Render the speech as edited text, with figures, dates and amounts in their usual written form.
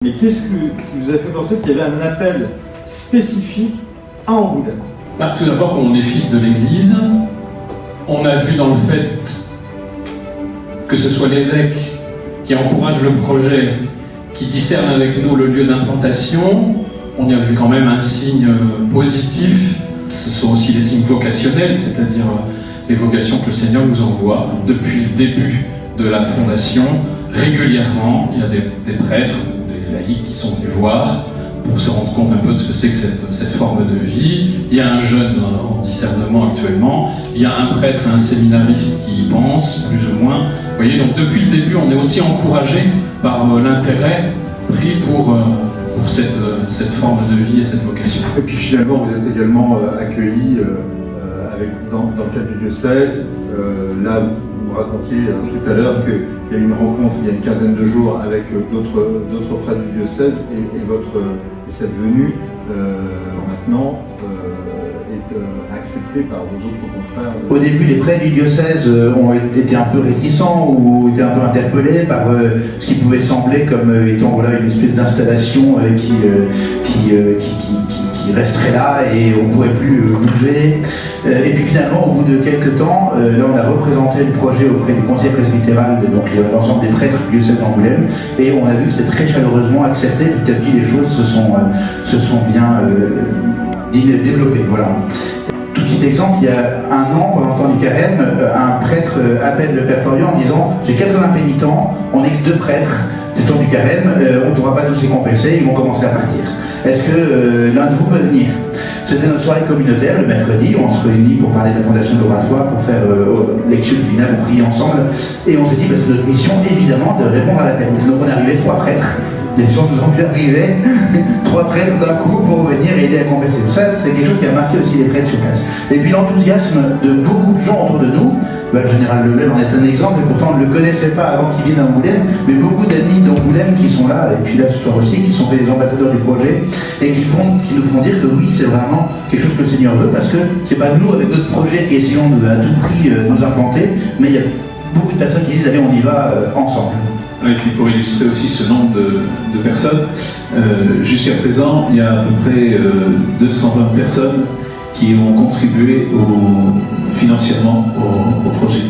Mais qu'est-ce qui vous a fait penser qu'il y avait un appel spécifique à Angoulême? Tout d'abord, on est fils de l'Église. On a vu dans le fait que ce soit l'évêque qui encourage le projet, qui discerne avec nous le lieu d'implantation, on y a vu quand même un signe positif. Ce sont aussi les signes vocationnels, c'est-à-dire les vocations que le Seigneur nous envoie depuis le début de la fondation. Régulièrement, il y a des prêtres, des laïcs qui sont venus voir pour se rendre compte un peu de ce que c'est que cette forme de vie. Il y a un jeune en discernement actuellement, il y a un prêtre et un séminariste qui y pensent, plus ou moins. Vous voyez, donc depuis le début, on est aussi encouragé par l'intérêt pris pour cette forme de vie et cette vocation. Et puis finalement, vous êtes également accueillis dans le cadre du diocèse. Là, vous racontiez tout à l'heure qu'il y a eu une rencontre il y a une quinzaine de jours avec d'autres prêtres du diocèse et cette venue maintenant est acceptée par vos autres confrères. Au début, les prêtres du diocèse ont été un peu réticents ou été un peu interpellés par ce qui pouvait sembler comme étant une espèce d'installation qui resterait là et on ne pourrait plus bouger. Et puis finalement, au bout de quelques temps, là on a représenté le projet auprès du conseil presbytéral, donc l'ensemble des prêtres du diocèse d'Angoulême, et on a vu que c'était très chaleureusement accepté. Petit à petit, les choses se sont bien développées. Voilà. Tout petit exemple, il y a un an, pendant le temps du carême, un prêtre appelle le Père Florian en disant « J'ai 80 pénitents, on n'est que 2 prêtres, c'est le temps du carême, on ne pourra pas tous les confesser, ils vont commencer à partir. Est-ce que l'un de vous peut venir ?» C'était notre soirée communautaire, le mercredi, on se réunit pour parler de la fondation de l'Oratoire, pour faire lecture divina, pour prier ensemble, et on s'est dit c'est notre mission évidemment de répondre à l'appel. Donc on est arrivé 3 prêtres. Les gens nous ont vu arriver, 3 prêtres d'un coup pour venir aider à confesser. Ça, c'est quelque chose qui a marqué aussi les prêtres sur place. Et puis l'enthousiasme de beaucoup de gens autour de nous, le général Lebel en est un exemple, et pourtant on ne le connaissait pas avant qu'il vienne d'Angoulême, mais beaucoup d'amis d'Angoulême qui sont là, et puis là ce soir aussi, qui sont les ambassadeurs du projet, et qui nous font dire que oui, c'est vraiment quelque chose que le Seigneur veut, parce que c'est pas nous, avec notre projet, qui essayons à tout prix nous implanter, mais il y a beaucoup de personnes qui disent allez, on y va ensemble. Et puis pour illustrer aussi ce nombre de personnes, jusqu'à présent, il y a à peu près 220 personnes qui ont contribué financièrement au projet.